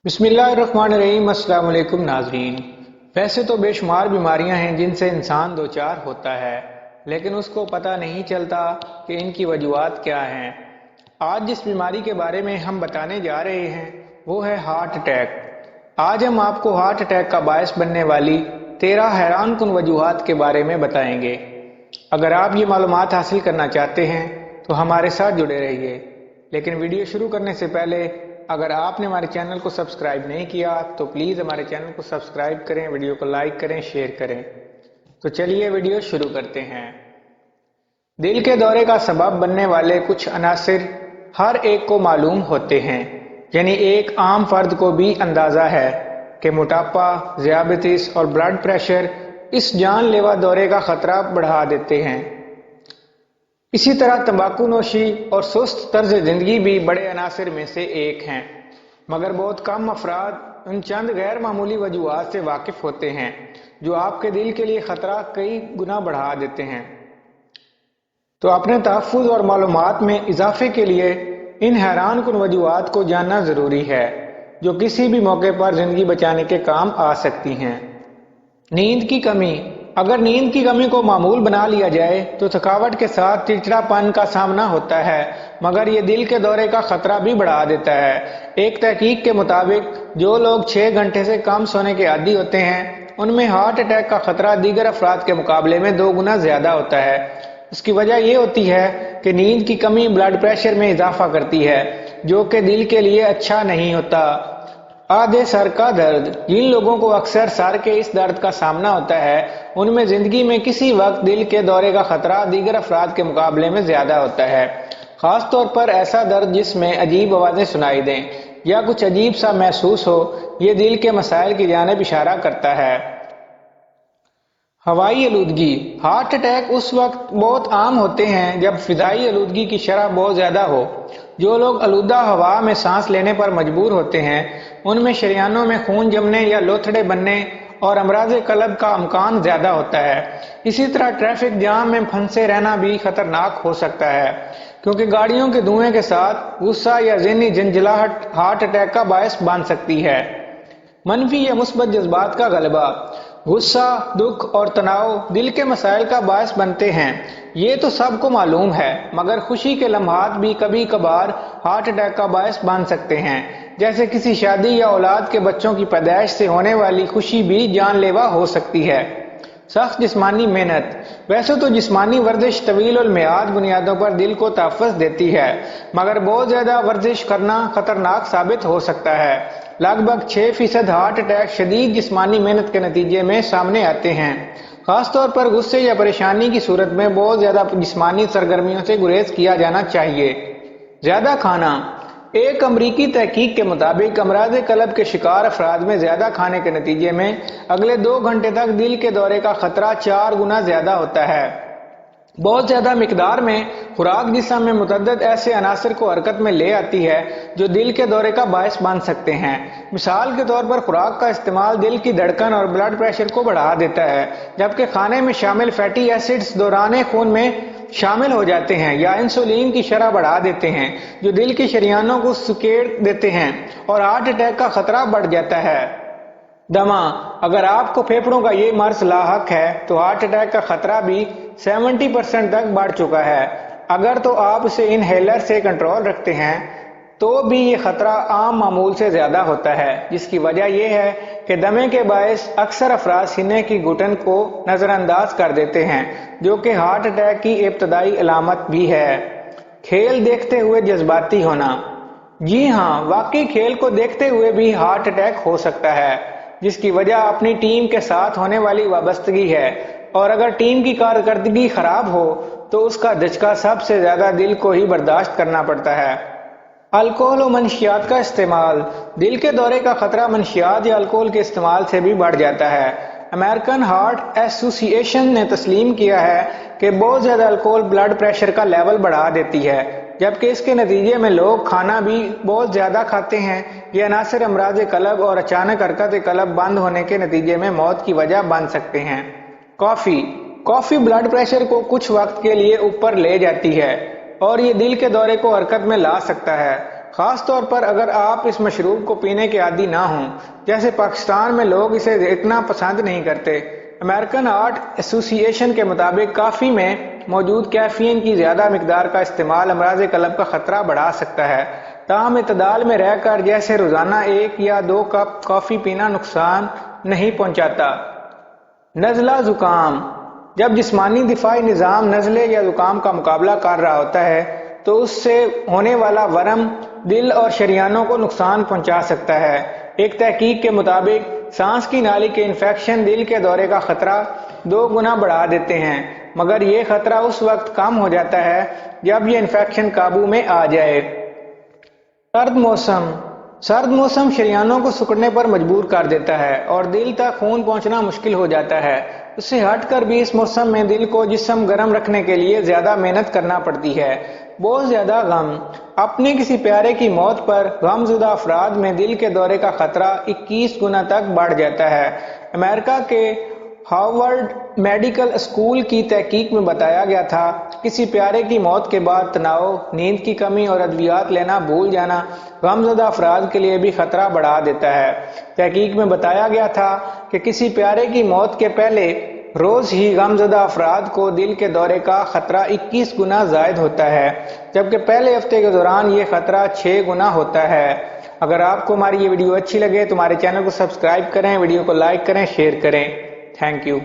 बिस्मिल्लाहिर्रहमानिर्रहीम। अस्सलाम वालेकुम नाजरीन। वैसे तो बेशुमार बीमारियां हैं जिनसे इंसान दो चार होता है, लेकिन उसको पता नहीं चलता कि इनकी वजूहात क्या हैं। आज जिस बीमारी के बारे में हम बताने जा रहे हैं वो है हार्ट अटैक। आज हम आपको हार्ट अटैक का बायस बनने वाली 13 हैरान कुन वजूहात के बारे में बताएंगे। अगर आप ये मालूमात हासिल करना चाहते हैं तो हमारे साथ जुड़े रहिए। लेकिन वीडियो शुरू करने से पहले अगर आपने हमारे चैनल को सब्सक्राइब नहीं किया तो प्लीज़ हमारे चैनल को सब्सक्राइब करें, वीडियो को लाइक करें, शेयर करें। तो चलिए वीडियो शुरू करते हैं। दिल के दौरे का सबब बनने वाले कुछ अनासिर हर एक को मालूम होते हैं, यानी एक आम फर्द को भी अंदाज़ा है कि मोटापा, ज़ियाबतीस और ब्लड प्रेशर इस जानलेवा दौरे का खतरा बढ़ा देते हैं। इसी तरह तंबाकू नोशी और सुस्त तर्ज जिंदगी भी बड़े अनासिर में से एक हैं, मगर बहुत कम अफराद उन चंद गैर मामूली वजूहात से वाकिफ होते हैं जो आपके दिल के लिए खतरा कई गुना बढ़ा देते हैं। तो अपने तहफ़्फ़ुज़ और मालूमात में इजाफे के लिए इन हैरान कुन वजूहात को जानना ज़रूरी है जो किसी भी मौके पर जिंदगी बचाने के काम आ सकती हैं। नींद की कमी। अगर नींद की कमी को मामूल बना लिया जाए तो थकावट के साथ चिड़चिड़ापन का सामना होता है, मगर ये दिल के दौरे का खतरा भी बढ़ा देता है। एक तहकीक के मुताबिक जो लोग 6 घंटे से कम सोने के आदी होते हैं उनमें हार्ट अटैक का खतरा दीगर अफराद के मुकाबले में 2 गुना ज्यादा होता है। इसकी वजह यह होती है कि नींद की कमी ब्लड प्रेशर में इजाफा करती है जो कि दिल के लिए अच्छा नहीं होता। आधे सर का दर्द। जिन लोगों को अक्सर सर के इस दर्द का सामना होता है उनमें जिंदगी में किसी वक्त दिल के दौरे का खतरा दीगर अफराद के मुकाबले में ज्यादा होता है। खास तौर पर ऐसा दर्द जिसमें अजीब आवाजें सुनाई दें या कुछ अजीब सा महसूस हो, ये दिल के मसाइल की जानिब इशारा करता है। हवाई आलूदगी। हार्ट अटैक उस वक्त बहुत आम होते हैं जब फिजाई आलूदगी की शरह बहुत ज्यादा हो। जो लोग आलूदा हवा में सांस लेने पर मजबूर होते हैं उनमें शरियानों में खून जमने या लोथड़े बनने और अमराज कल्ब का इम्कान ज्यादा होता है। इसी तरह ट्रैफिक जाम में फंसे रहना भी खतरनाक हो सकता है, क्योंकि गाड़ियों के धुएं के साथ गुस्सा या ज़हनी झंझलाहट हार्ट अटैक का बायस बन सकती है। मनफी या मुस्बत जज्बात का गलबा। गुस्सा, दुख और तनाव दिल के मसाइल का बायस बनते हैं, ये तो सबको मालूम है, मगर खुशी के लम्हात भी कभी कभार हार्ट अटैक का बायस बन सकते हैं। जैसे किसी शादी या औलाद के बच्चों की पैदाइश से होने वाली खुशी भी जानलेवा हो सकती है। सख्त जिस्मानी मेहनत। वैसे तो जिस्मानी वर्जिश तवील और मियाद बुनियादों पर दिल को तहफ़्फ़ुज़ देती है, मगर बहुत ज्यादा वर्जिश करना खतरनाक साबित हो सकता है। लगभग 6% हार्ट अटैक शदीद जिस्मानी मेहनत के नतीजे में सामने आते हैं। खासतौर पर गुस्से या परेशानी की सूरत में बहुत ज्यादा जिस्मानी सरगर्मियों से गुरेज किया जाना चाहिए। ज्यादा खाना। एक अमरीकी तहकीक के मुताबिक अमराज कल्ब के शिकार अफराद में ज्यादा खाने के नतीजे में अगले 2 घंटे तक दिल के दौरे का खतरा 4 गुना ज्यादा होता है। बहुत ज्यादा मिकदार में खुराक जिस्म में मुतअद्दिद ऐसे अनासर को हरकत में ले आती है जो दिल के दौरे का बायस बन सकते हैं। मिसाल के तौर पर खुराक का इस्तेमाल दिल की धड़कन और ब्लड प्रेशर को बढ़ा देता है, जबकि खाने में शामिल फैटी एसिड्स दौरान खून में शामिल हो जाते हैं या इंसुलिन की शरह बढ़ा देते हैं जो दिल की शरियानों को सिकेड़ देते हैं और हार्ट अटैक का खतरा बढ़ जाता है। दमा। अगर आपको फेफड़ों का ये मर्ज लाहक है तो हार्ट अटैक का खतरा भी 70% तक बढ़ चुका है। अगर तो आप इसे इनहेलर से कंट्रोल रखते हैं तो भी ये खतरा आम मामूल से ज्यादा होता है, जिसकी वजह यह है कि दमे के बायस अक्सर अफराद सीने की घुटन को नजरअंदाज कर देते हैं, जो कि हार्ट अटैक की इब्तदाई अलामत भी है। खेल देखते हुए जज्बाती होना। जी हाँ, वाकई खेल को देखते हुए भी हार्ट अटैक हो सकता है, जिसकी वजह अपनी टीम के साथ होने वाली वाबस्तगी है, और अगर टीम की कारकर्दगी खराब हो तो उसका धचका सबसे ज्यादा दिल को ही बर्दाश्त करना पड़ता है। अल्कोहल और मनशियात का इस्तेमाल। दिल के दौरे का खतरा मनशियात या अल्कोहल के इस्तेमाल से भी बढ़ जाता है। अमेरिकन हार्ट एसोसिएशन ने तस्लीम किया है कि बहुत ज्यादा अल्कोहल ब्लड प्रेशर का लेवल बढ़ा देती है, जबकि इसके नतीजे में लोग खाना भी बहुत ज्यादा खाते हैं। ये अनासर अमराज कल्ब और अचानक हरकत कल्ब बंद होने के नतीजे में मौत की वजह बन सकते हैं। कॉफी ब्लड प्रेशर को कुछ वक्त के लिए ऊपर ले जाती है और ये दिल के दौरे को हरकत में ला सकता है, خاص طور پر اگر آپ اس مشروب کو پینے کے عادی نہ ہوں، جیسے پاکستان میں لوگ اسے اتنا پسند نہیں کرتے۔ امریکن ہارٹ ایسوسی ایشن کے مطابق کافی میں موجود کیفین کی زیادہ مقدار کا استعمال امراض قلب کا خطرہ بڑھا سکتا ہے، تاہم اعتدال میں رہ کر جیسے روزانہ 1 یا 2 کپ کافی پینا نقصان نہیں پہنچاتا۔ نزلہ زکام: جب جسمانی دفاعی نظام نزلے یا زکام کا مقابلہ کر رہا ہوتا ہے تو اس سے ہونے والا ورم دل اور شریانوں کو نقصان پہنچا سکتا ہے۔ ایک تحقیق کے مطابق سانس کی نالی کے انفیکشن دل کے دورے کا خطرہ 2 گنا بڑھا دیتے ہیں، مگر یہ خطرہ اس وقت کم ہو جاتا ہے جب یہ انفیکشن قابو میں آ جائے۔ سرد موسم شریانوں کو سکڑنے پر مجبور کر دیتا ہے اور دل تک خون پہنچنا مشکل ہو جاتا ہے۔ اس سے ہٹ کر بھی اس موسم میں دل کو جسم گرم رکھنے کے لیے زیادہ محنت کرنا پڑتی ہے۔ بہت زیادہ غم: اپنے کسی پیارے کی موت پر غم زدہ افراد میں دل کے دورے کا خطرہ 21 گنا تک بڑھ جاتا ہے۔ امریکہ کے ہارورڈ میڈیکل اسکول کی تحقیق میں بتایا گیا تھا کسی پیارے کی موت کے بعد تناؤ، نیند کی کمی اور ادویات لینا بھول جانا غم زدہ افراد کے لیے بھی خطرہ بڑھا دیتا ہے۔ تحقیق میں بتایا گیا تھا کہ کسی پیارے کی موت کے پہلے روز ہی غم زدہ افراد کو دل کے دورے کا خطرہ 21 گنا زائد ہوتا ہے، جبکہ پہلے ہفتے کے دوران یہ خطرہ 6 گنا ہوتا ہے۔ اگر آپ کو ہماری یہ ویڈیو اچھی لگے تو ہمارے چینل کو سبسکرائب کریں، ویڈیو کو لائک کریں، شیئر کریں۔ Thank you.